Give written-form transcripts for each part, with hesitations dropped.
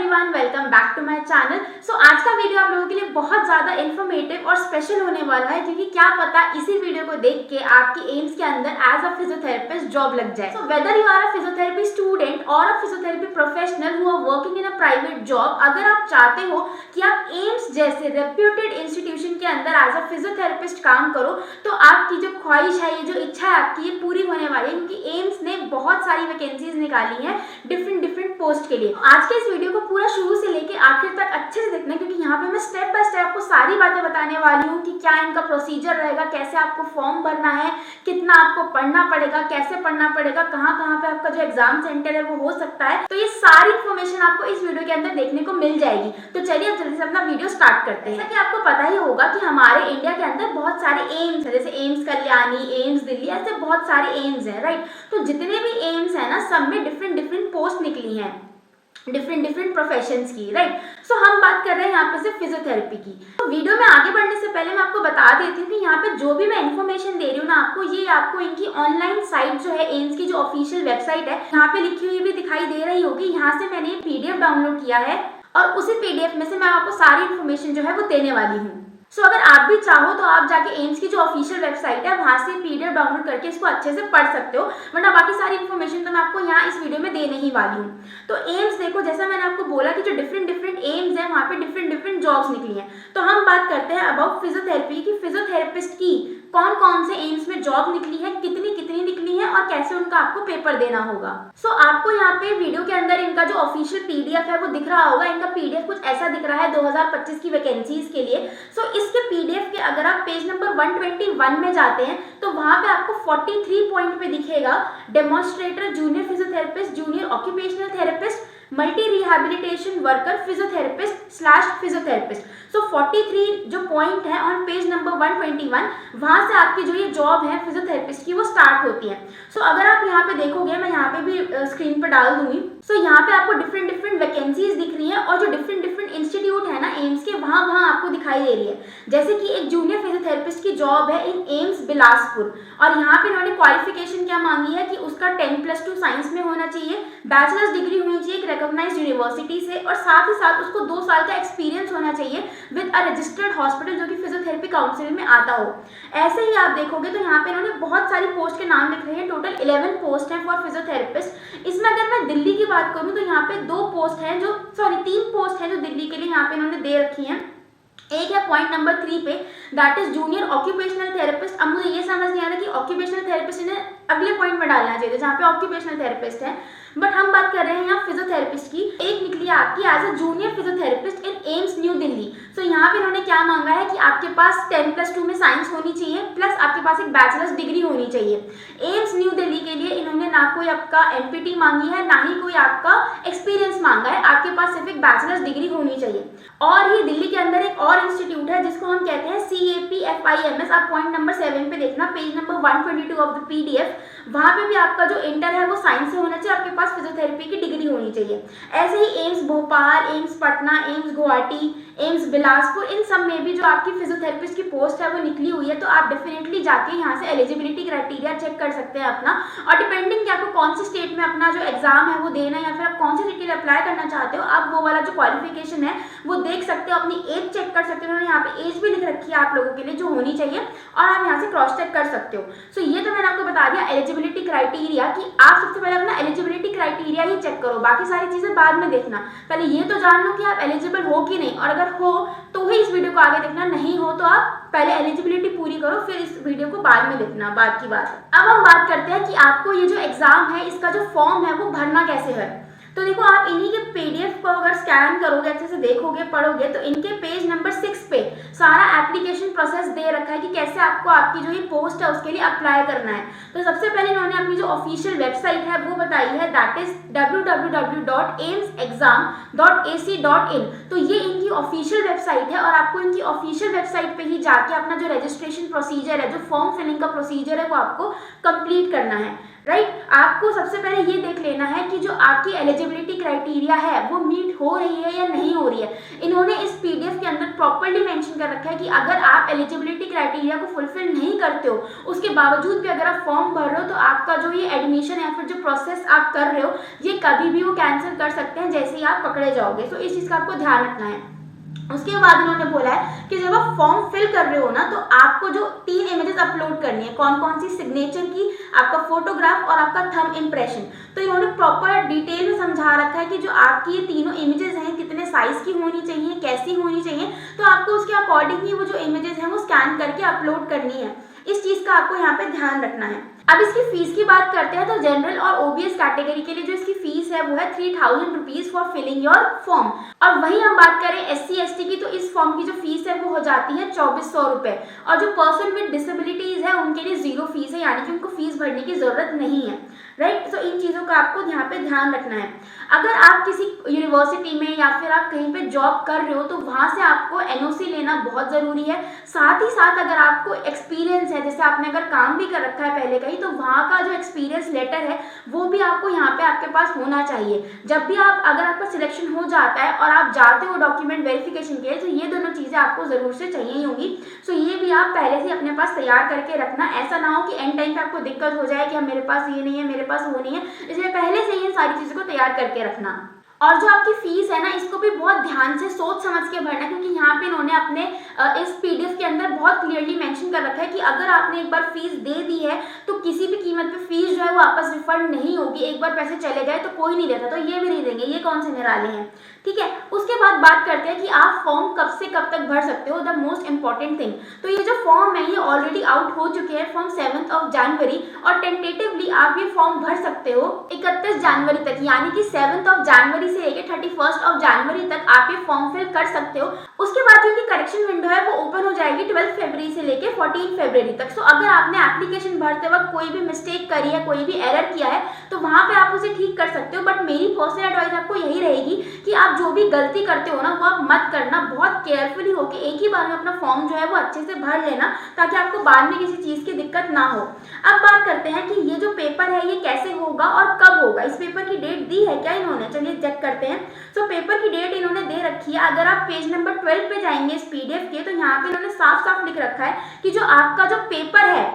Everyone, welcome back to my channel. आज का video आप लोगों के लिए बहुत ज़्यादा इन्फॉर्मेटिव और स्पेशल होने वाला है, क्योंकि क्या पता इसी वीडियो को देख के आपकी एम्स के अंदर एज अ फिजियोथेरेपिस्ट जॉब लग जाए। So whether you are a physiotherapy student और a physiotherapy professional who are working in a private job, अगर आप चाहते हो कि आप एम्स जैसे रेप्यूटेड इंस्टीट्यूशन के अंदर एज अ फिजियोथेरेपिस्ट काम करो, तो आपकी जो ख्वाहिश है, ये जो इच्छा है आपकी, ये पूरी होने वाली है, क्योंकि एम्स ने बहुत सारी वैकेंसीज निकाली हैं डिफरेंट पोस्ट के लिए। आज के इस वीडियो को पूरा शुरू से लेके आखिर तक अच्छे से देखना, क्योंकि यहाँ पे मैं स्टेप बाय स्टेप आपको सारी बातें बताने वाली हूँ कि क्या इनका प्रोसीजर रहेगा, कैसे आपको फॉर्म भरना है, कितना आपको पढ़ना पड़ेगा, कैसे पढ़ना पड़ेगा, कहाँ कहाँ पे आपका जो एग्जाम सेंटर है वो हो सकता है। तो ये सारी इन्फॉर्मेशन आपको इस वीडियो के अंदर देखने को मिल जाएगी। तो चलिए अब जल्दी से अपना वीडियो स्टार्ट करते हैं। जैसा कि आपको पता ही होगा कि हमारे इंडिया के अंदर बहुत सारे एम्स है, जैसे एम्स कल्याणी, एम्स दिल्ली, ऐसे बहुत सारे एम्स हैं, राइट। तो जितने भी एम्स है ना, सब में डिफरेंट पोस्ट निकली हैं डिफरेंट प्रोफेशंस की, राइट। सो हम बात कर रहे हैं यहाँ पे सिर्फ फिजियोथेरेपी की। तो वीडियो में आगे बढ़ने से पहले मैं आपको बता देती हूँ कि यहाँ पे जो भी मैं इन्फॉर्मेशन दे रही हूँ ना आपको, ये आपको इनकी ऑनलाइन साइट जो है, एम्स की जो ऑफिशियल वेबसाइट है, यहाँ पे लिखी हुई भी दिखाई दे रही होगी। यहाँ से मैंने पीडीएफ डाउनलोड किया है और उसी पीडीएफ में से मैं आपको सारी इन्फॉर्मेशन जो है वो देने वाली हूँ। सो अगर आप भी चाहो तो आप जाके एम्स की जो ऑफिशियल वेबसाइट है वहां से पीडीएफ डाउनलोड करके इसको अच्छे से पढ़ सकते हो, वरना बाकी सारी इन्फॉर्मेशन तो मैं आपको यहाँ इस वीडियो में देने ही वाली हूँ। तो एम्स देखो, जैसा मैंने आपको बोला कि जो डिफरेंट एम्स हैं, वहाँ पे डिफरेंट जॉब्स निकली हैं। तो हम बात करते हैं अबाउट फिजियोथेरेपी की, फिजियोथेरेपिस्ट की कौन कौन से एम्स में जॉब निकली है, कितनी निकली है और कैसे उनका आपको पेपर देना होगा। सो आपको यहाँ पे वीडियो के अंदर इनका जो ऑफिशियल पीडीएफ है वो दिख रहा होगा। इनका पीडीएफ कुछ ऐसा दिख रहा है 2025 की वैकेंसीज के लिए। सो इसके पीडीएफ के अगर आप पेज नंबर 121 में जाते हैं तो वहां पे आपको 43 पॉइंट पे दिखेगा demonstrator, junior physiotherapist, junior occupational therapist, multi rehabilitation worker, physiotherapist. So 43 जो पॉइंट है ऑन पेज नंबर 121, वहां से आपकी जो ये जॉब है फिजियोथेरेपिस्ट की वो स्टार्ट होती है। सो अगर आप यहाँ पे देखोगे, मैं यहाँ पे भी स्क्रीन पर डाल दूंगी। सो यहाँ पे आपको डिफरेंट वैकेंसीज दिख रही हैं और जो डिफरेंट इंस्टीट्यूट है ना एम्स के, वहां आपको दिखाई दे रही है। जैसे कि एक जूनियर फिजियोथेरेपिस्ट की जॉब है इन एम्स बिलासपुर, और यहाँ पे इन्होंने क्वालिफिकेशन क्या मांगी है कि उसका 10+2 साइंस में होना चाहिए, बैचलर्स डिग्री होनी चाहिए एक रिकॉग्नाइज्ड यूनिवर्सिटी से, और साथ ही साथ उसको 2 साल का एक्सपीरियंस होना चाहिए विद अ रजिस्टर्ड हॉस्पिटल जो कि फिजियोथेरेपी काउंसिल में आता हो। ऐसे ही आप देखोगे तो यहाँ पे इन्होंने बहुत सारी पोस्ट के नाम लिख रहे हैं। टोटल 11 पोस्ट हैं फॉर फिजियोथेरेपिस्ट। इसमें अगर मैं दिल्ली की बात करूँ तो यहाँ पे 3 पोस्ट हैं जो दिल्ली के लिए यहाँ पे इन्होंने दे रखी हैं। एक है पॉइंट नंबर 3 पे, that is junior occupational therapist. अब मुझे ये समझ नहीं आ रहा कि ऑक्यूपेशनल थेरेपिस्ट इन्हें अगले पॉइंट में डालना चाहिए जहाँ पे ऑक्यूपेशनल थेरेपिस्ट है, बट हम बात कर रहे हैं यहाँ फिजियोथेरेपिस्ट की। एक निकली आपकी as a junior physiotherapist in AIIMS New Delhi. So यहाँ पे इन्होंने क्या मांगा है कि आपके पास 10+2 में साइंस होनी चाहिए, प्लस आपके पास एक बैचलर्स डिग्री होनी चाहिए। एम्स न्यू दिल्ली के लिए इन्होंने ना कोई आपका एमपीटी मांगी है, ना ही कोई आपका एक्सपीरियंस मांगा है, आपके पास सिर्फ एक बैचलर्स डिग्री होनी चाहिए। और ही दिल्ली के अंदर एक और इंस्टीट्यूट है जिसको हम कहते हैं CAPFIMS। आप पॉइंट नंबर 7 पे देखना, page number 122 of the PDF. वहां पे भी आपका जो इंटर है वो साइंस से होना चाहिए, आपके पास फिजियोथेरेपी की डिग्री होनी चाहिए। ऐसे ही एम्स भोपाल, एम्स पटना, एम्स गुवाहाटी, एम्स बिलासपुर, इन सब में भी जो आपकी फिजियोथेरेपिस्ट की पोस्ट है वो निकली हुई है। तो आप डेफिनेटली जाके यहाँ से एलिजिबिलिटी क्राइटेरिया चेक कर सकते हैं अपना, और डिपेंडिंग कि आपको कौन से स्टेट में अपना जो एग्जाम है वो देना है, या फिर आप कौन से स्टेट के लिए अप्लाई करना चाहते हो, आप वो वाला जो क्वालिफिकेशन है वो देख सकते हो, अपनी एज चेक कर सकते हो। उन्होंने यहाँ पे एज भी लिख रखी है आप लोगों के लिए जो होनी चाहिए, और आप यहाँ से क्रॉस चेक कर सकते हो। सो ये तो मैंने आपको बता दिया एलिजिबिलिटी क्राइटेरिया, कि आप सबसे पहले अपना एलिजिबिलिटी क्राइटेरिया ही चेक करो, बाकी सारी चीजें बाद में देखना। पहले ये तो जान लो कि आप एलिजिबल हो कि नहीं, और अगर हो तो ही इस वीडियो को आगे देखना, नहीं हो तो आप पहले एलिजिबिलिटी पूरी करो, फिर इस वीडियो को बाद में देखना, बाद की बात। अब हम बात करते हैं कि आपको ये जो एग्जाम है, इसका जो फॉर्म है वो भरना कैसे है। तो देखो, आप इन्हीं के पीडीएफ को अगर स्कैन करोगे, अच्छे से देखोगे, पढ़ोगे, तो इनके पेज नंबर 6 पे सारा एप्लीकेशन प्रोसेस दे रखा है कि कैसे आपको आपकी जो ये पोस्ट है उसके लिए अप्लाई करना है। तो सबसे पहले इन्होंने अपनी जो ऑफिशियल वेबसाइट है वो बताई है, दैट इज www.aimsexam.ac.in। तो ये इनकी ऑफिशियल वेबसाइट है, और आपको इनकी ऑफिशियल वेबसाइट पे ही जाके अपना जो रजिस्ट्रेशन प्रोसीजर है, जो फॉर्म फिलिंग का प्रोसीजर है, वो आपको कंप्लीट करना है। राइट। आपको सबसे पहले ये देख लेना है कि जो आपकी एलिजिबिलिटी क्राइटेरिया है वो मीट हो रही है या नहीं हो रही है। इन्होंने इस पीडीएफ के अंदर प्रॉपर्ली मेंशन कर रखा है कि अगर आप एलिजिबिलिटी क्राइटेरिया को फुलफिल नहीं करते हो, उसके बावजूद भी अगर आप फॉर्म भर रहे हो, तो आपका जो ये एडमिशन या फिर जो प्रोसेस आप कर रहे हो ये कभी भी वो कैंसिल कर सकते हैं जैसे ही आप पकड़े जाओगे। तो इस चीज़ का आपको ध्यान रखना है। उसके बाद इन्होंने बोला है कि जब आप फॉर्म फिल कर रहे हो ना, तो आपको जो 3 इमेजेस अपलोड करनी है, कौन कौन सी, सिग्नेचर की, आपका फोटोग्राफ और आपका थंब इम्प्रेशन। तो इन्होंने प्रॉपर डिटेल में समझा रखा है कि जो आपकी ये तीनों इमेजेस हैं कितने साइज की होनी चाहिए, कैसी होनी चाहिए। तो आपको उसके अकॉर्डिंग ही वो जो इमेजेस हैं वो स्कैन करके अपलोड करनी है। इस चीज़ का आपको यहाँ पे ध्यान रखना है। अब इसकी फीस की बात करते हैं तो जनरल और ओबीएस कैटेगरी के लिए जो इसकी फीस है वो है 3000 rupees for filling your form. और वही हम बात करें एससी एसटी की, तो इस फॉर्म की जो फीस है वो हो जाती है 2400 रुपये। और जो पर्सन विद डिसेबिलिटीज है उनके लिए जीरो फीस है, यानी कि उनको फीस भरने की जरूरत नहीं है। राइट। तो इन चीज़ों का आपको यहाँ पे ध्यान रखना है। अगर आप किसी यूनिवर्सिटी में या फिर आप कहीं पे जॉब कर रहे हो तो वहाँ से आपको एनओसी लेना बहुत ज़रूरी है। साथ ही साथ अगर आपको एक्सपीरियंस है, जैसे आपने अगर काम भी कर रखा है पहले कहीं, तो वहाँ का जो एक्सपीरियंस लेटर है वो भी आपको यहाँ पे आपके पास होना चाहिए। जब भी अगर आपका सिलेक्शन हो जाता है और आप जाते हो डॉक्यूमेंट वेरिफिकेशन के लिए, तो ये दोनों चीज़ें आपको ज़रूर से चाहिए ही होंगी। सो ये भी आप पहले से अपने पास तैयार करके रखना। ऐसा ना हो कि एंड टाइम पे आपको दिक्कत हो जाए कि अब मेरे पास ये नहीं है, मेरे पास वो नहीं है। इसलिए पहले से ये सारी चीज़ों को तैयार करके रखना। और जो आपकी फीस है ना, इसको भी बहुत ध्यान से सोच समझ के भरना, क्योंकि यहाँ पे इन्होंने अपने इस पीडीएफ के अंदर बहुत क्लियरली मेंशन कर रखा है कि अगर आपने एक बार फीस दे दी है तो किसी भी कीमत पे फीस जो है वो वापस रिफंड नहीं होगी। एक बार पैसे चले गए तो कोई नहीं देता, तो ये भी नहीं देंगे, ये कौन से निराले हैं। ठीक है। उसके बाद बात करते हैं कि आप फॉर्म कब से कब तक भर सकते हो, द मोस्ट इंपॉर्टेंट थिंग। तो ये जो फॉर्म है ये ऑलरेडी आउट हो चुके हैं फ्रॉम 7 जनवरी, और टेंटेटिवली आप ये फॉर्म भर सकते हो 31 जनवरी तक, यानी कि 7 जनवरी से लेकर 31 जनवरी तक आप ये फॉर्म फिल कर सकते हो। उसके बाद जो करेक्शन विंडो है वो ओपन हो जाएगी 12 फरवरी से लेकर 14 फरवरी तक। सो अगर आपने एप्लीकेशन भरते वक्त कोई भी मिस्टेक करी है, कोई भी एरर किया है, तो वहां पे आप उसे ठीक कर सकते हो। बट मेरी पर्सनल एडवाइस आपको यही रहेगी कि आप जो भी गलती करते हो ना वो आप मत करना। बहुत केयरफुली होकर एक ही बार में अपना फॉर्म जो है वो अच्छे से भर लेना, ताकि आपको बाद में किसी चीज़ की दिक्कत ना हो। अब बात करते हैं कि ये जो पेपर है ये कैसे होगा और कब होगा। इस पेपर की डेट दी है क्या इन्होंने, चलिए चेक करते हैं। सो पेपर की डेट इन्होंने दे रखी है। अगर आप पेज नंबर 12 पे जाएंगे इस पीडीएफ के, तो यहाँ पे इन्होंने साफ साफ लिख रखा है कि जो आपका जो पेपर है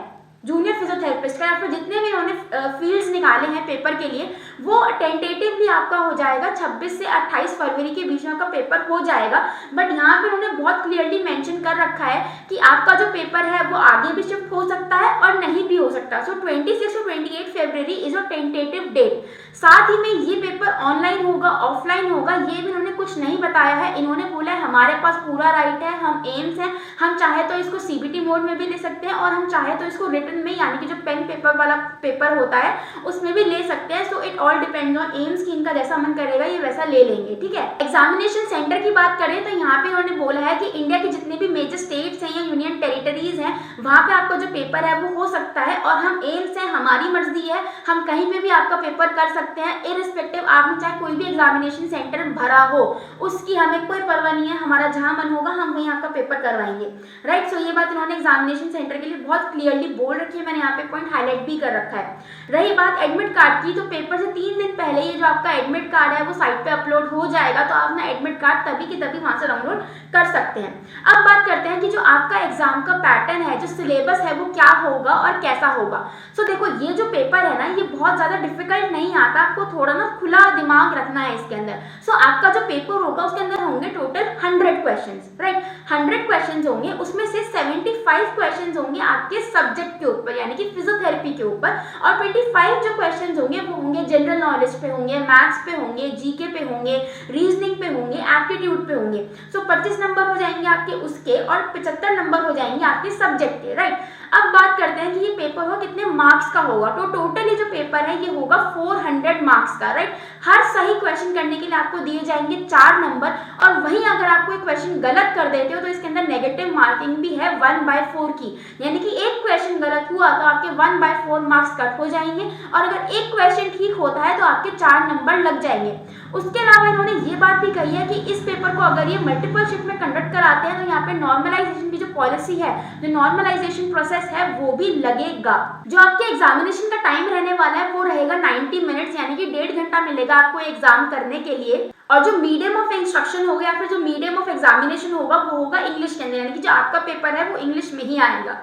जूनियर फिजियोथेरेपिस्ट का, या फिर जितने भी उन्होंने फील्ड्स निकाले हैं पेपर के लिए, वो टेंटेटिवली आपका हो जाएगा 26 से 28 फरवरी के बीच में आपका पेपर हो जाएगा। बट यहाँ पे उन्होंने बहुत क्लियरली मेंशन कर रखा है कि आपका जो पेपर है वो आगे भी शिफ्ट हो सकता है और नहीं भी हो सकता। So 26 to 28 February is a tentative date. साथ ही में ये पेपर ऑनलाइन होगा, ऑफलाइन होगा, ये भी उन्होंने कुछ नहीं बताया है। इन्होंने बोला है हमारे पास पूरा राइट है, हम एम्स हैं, हम चाहे तो इसको सीबीटी मोड में भी ले सकते हैं और हम चाहे तो इसको रिटन में, यानी कि जो पेन पेपर वाला पेपर होता है उसमें भी ले सकते हैं। So it all depends on AIIMS की, इनका जैसा मन करेगा ये वैसा ले लेंगे। ठीक है। एग्जामिनेशन सेंटर की बात करें तो यहाँ पे उन्होंने बोला है कि इंडिया के जितने भी मेजर स्टेट्स हैं या यूनियन टेरिटरीज हैं, वहाँ पे आपका जो पेपर है वो हो सकता है। और हम एम्स हैं, हमारी मर्जी है, हम कहीं पे भी आपका पेपर कर सकते हैं, इरिस्पेक्टिव आपने चाहे कोई भी एग्जामिनेशन सेंटर भरा हो, उसकी हमें कोई परवाह नहीं है। हमारा जहाँ मन होगा हम वहीं आपका पेपर करवाएंगे। राइट। सो ये बात इन्होंने एग्जामिनेशन सेंटर के लिए बहुत क्लियरली बोल रखी है, मैंने यहाँ पे पॉइंट हाईलाइट भी कर रखा है। रही बात एडमिट कार्ड की, तो पेपर से 3 दिन पहले ये जो आपका एडमिट कार्ड है वो साइट पे अपलोड हो जाएगा, तो आप अपना एडमिट कार्ड तभी की तभी वहां से डाउनलोड कर सकते हैं। अब बात करते हैं कि जो आपका एग्जाम का पैटर्न है, जो सिलेबस है वो क्या होगा और कैसा होगा। सो देखो ये जो पेपर है ना ये बहुत ज्यादा डिफिकल्ट नहीं आता, आपको थोड़ा ना खुला दिमाग रखना है इसके अंदर। सो आपका जो पेपर होगा उसके अंदर होंगे टोटल 100 क्वेश्चंस। राइट। 100 क्वेश्चंस होंगे, उसमें से 75 क्वेश्चंस होंगे आपके सब्जेक्ट के ऊपर, यानी कि फिजियोथेरेपी के ऊपर, और 25 जो क्वेश्चंस होंगे वो होंगे जनरल नॉलेज पे होंगे, मैथ्स पे होंगे, जीके पे होंगे, रीजनिंग पे होंगे, एप्टीट्यूड पे होंगे। सो 25 नंबर हो जाएंगे आपके उसके, और 75 नंबर हो जाएंगे आपके सब्जेक्ट के। राइट। अब बात करते हैं कि ये पेपर हो कितने मार्क्स का होगा। तो टोटली जो पेपर है ये होगा 400 मार्क्स का। राइट। हर सही क्वेश्चन करने के लिए आपको दिए जाएंगे 4 नंबर, और वहीं अगर आप कोई क्वेश्चन गलत कर देते हो तो इसके अंदर नेगेटिव मार्किंग भी है 1/4 की, यानी कि एक क्वेश्चन गलत हुआ तो आपके 1/4 मार्क्स कट हो जाएंगे, और अगर एक क्वेश्चन ठीक होता है तो आपके 4 नंबर लग जाएंगे। उसके अलावा इन्होंने ये बात भी कही है कि इस पेपर को अगर ये मल्टीपल शिफ्ट में कंडक्ट कराते हैं तो यहाँ पे नॉर्मलाइजेशन की जो पॉलिसी है, जो नॉर्मलाइजेशन प्रोसेस प्रोसेस है वो भी लगेगा। जो आपके एग्जामिनेशन का टाइम रहने वाला है वो रहेगा 90 मिनट्स, यानी कि 1.5 घंटा मिलेगा आपको एग्जाम करने के लिए। और जो मीडियम ऑफ इंस्ट्रक्शन होगा या फिर जो मीडियम ऑफ एग्जामिनेशन होगा वो होगा इंग्लिश के अंदर, यानी कि जो आपका पेपर है वो इंग्लिश में ही आएगा,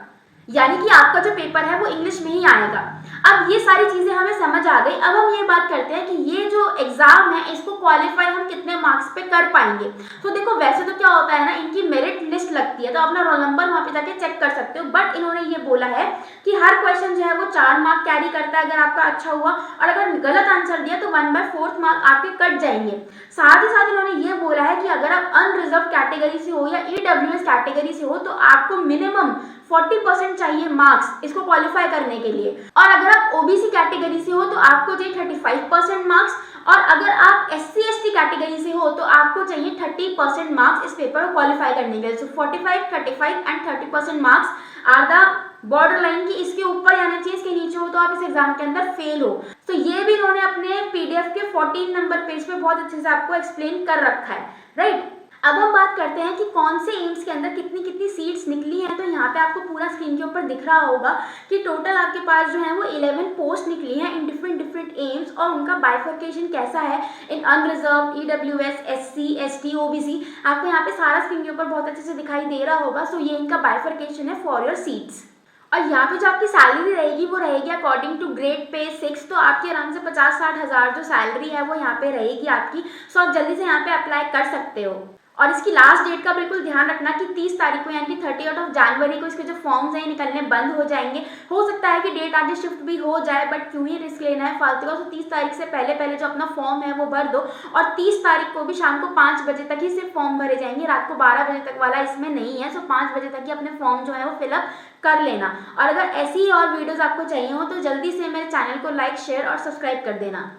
यानी कि आपका जो पेपर है वो इंग्लिश में ही आएगा। अब ये सारी चीजें हमें समझ आ गई। अब हम ये बात करते हैं कि ये जो एग्जाम है इसको क्वालिफाई हम कितने मार्क्स पे कर पाएंगे। तो देखो वैसे तो क्या होता है ना, इनकी मेरिट लिस्ट लगती है तो अपना रोल नंबर वहां पे जाके चेक कर सकते हो, बट इन्होंने ये बोला है कि हर क्वेश्चन जो है वो 4 मार्क कैरी करता है अगर आपका अच्छा हुआ, और अगर गलत आंसर दिया तो 1/4 मार्क आपके कट जाएंगे। साथ ही साथ इन्होंने ये बोला है कि अगर आप अनरिजर्व कैटेगरी से हो या ईडब्ल्यूएस कैटेगरी से हो तो आपको मिनिमम 40% चाहिए मार्क्स इसको क्वालिफाई करने के लिए, और अगर आप ओबीसी कैटेगरी से हो तो आपको चाहिए 35% मार्क्स, और अगर आप एससी एसटी कैटेगरी से हो तो आपको चाहिए 30% मार्क्स इस पेपर को क्वालिफाई करने के लिए। So 45, 35 and 30% marks are the borderline की, इसके ऊपर यानी चाहिए इसके नीचे हो तो आप इस एग्जाम के अंदर फेल हो। तो ये भी इन्होंने अपने पीडीएफ के 14 नंबर पेज पे बहुत अच्छे से आपको एक्सप्लेन कर रखा है, राइट। अब हम बात करते हैं कि कौन से एम्स के अंदर कितनी कितनी सीट्स निकली हैं। तो यहाँ पे आपको पूरा स्क्रीन के ऊपर दिख रहा होगा कि टोटल आपके पास जो है वो 11 पोस्ट निकली हैं इन डिफरेंट एम्स, और उनका बाइफर्केशन कैसा है in unreserved, EWS, SC, ST, OBC, आपको यहाँ पे सारा स्क्रीन के ऊपर बहुत अच्छे से दिखाई दे रहा होगा। सो ये इनका बाइफर्केशन है फॉर योर सीट्स। और यहाँ पे जो आपकी सैलरी रहेगी वो रहेगी अकॉर्डिंग टू ग्रेड पे 6, तो आपकी आराम से 50-60 हज़ार जो सैलरी है वो यहाँ पे रहेगी आपकी। सो आप जल्दी से यहाँ पे अप्लाई कर सकते हो। और इसकी लास्ट डेट का बिल्कुल ध्यान रखना कि 30 तारीख को यानी कि 30 जनवरी को इसके जो फॉर्म्स हैं निकलने बंद हो जाएंगे। हो सकता है कि डेट आगे शिफ्ट भी हो जाए, बट क्यों ही रिस्क लेना है फालतू का। तो 30 तारीख से पहले जो अपना फॉर्म है वो भर दो, और 30 तारीख को भी शाम को 5 बजे तक ही सिर्फ फॉर्म भरे जाएंगे, रात को 12 बजे तक वाला इसमें नहीं है। सो 5 बजे तक ही अपने फॉर्म जो है वो फिलअप कर लेना। और अगर ऐसी ही और वीडियोज़ आपको चाहिए हो तो जल्दी से मेरे चैनल को लाइक, शेयर और सब्सक्राइब कर देना।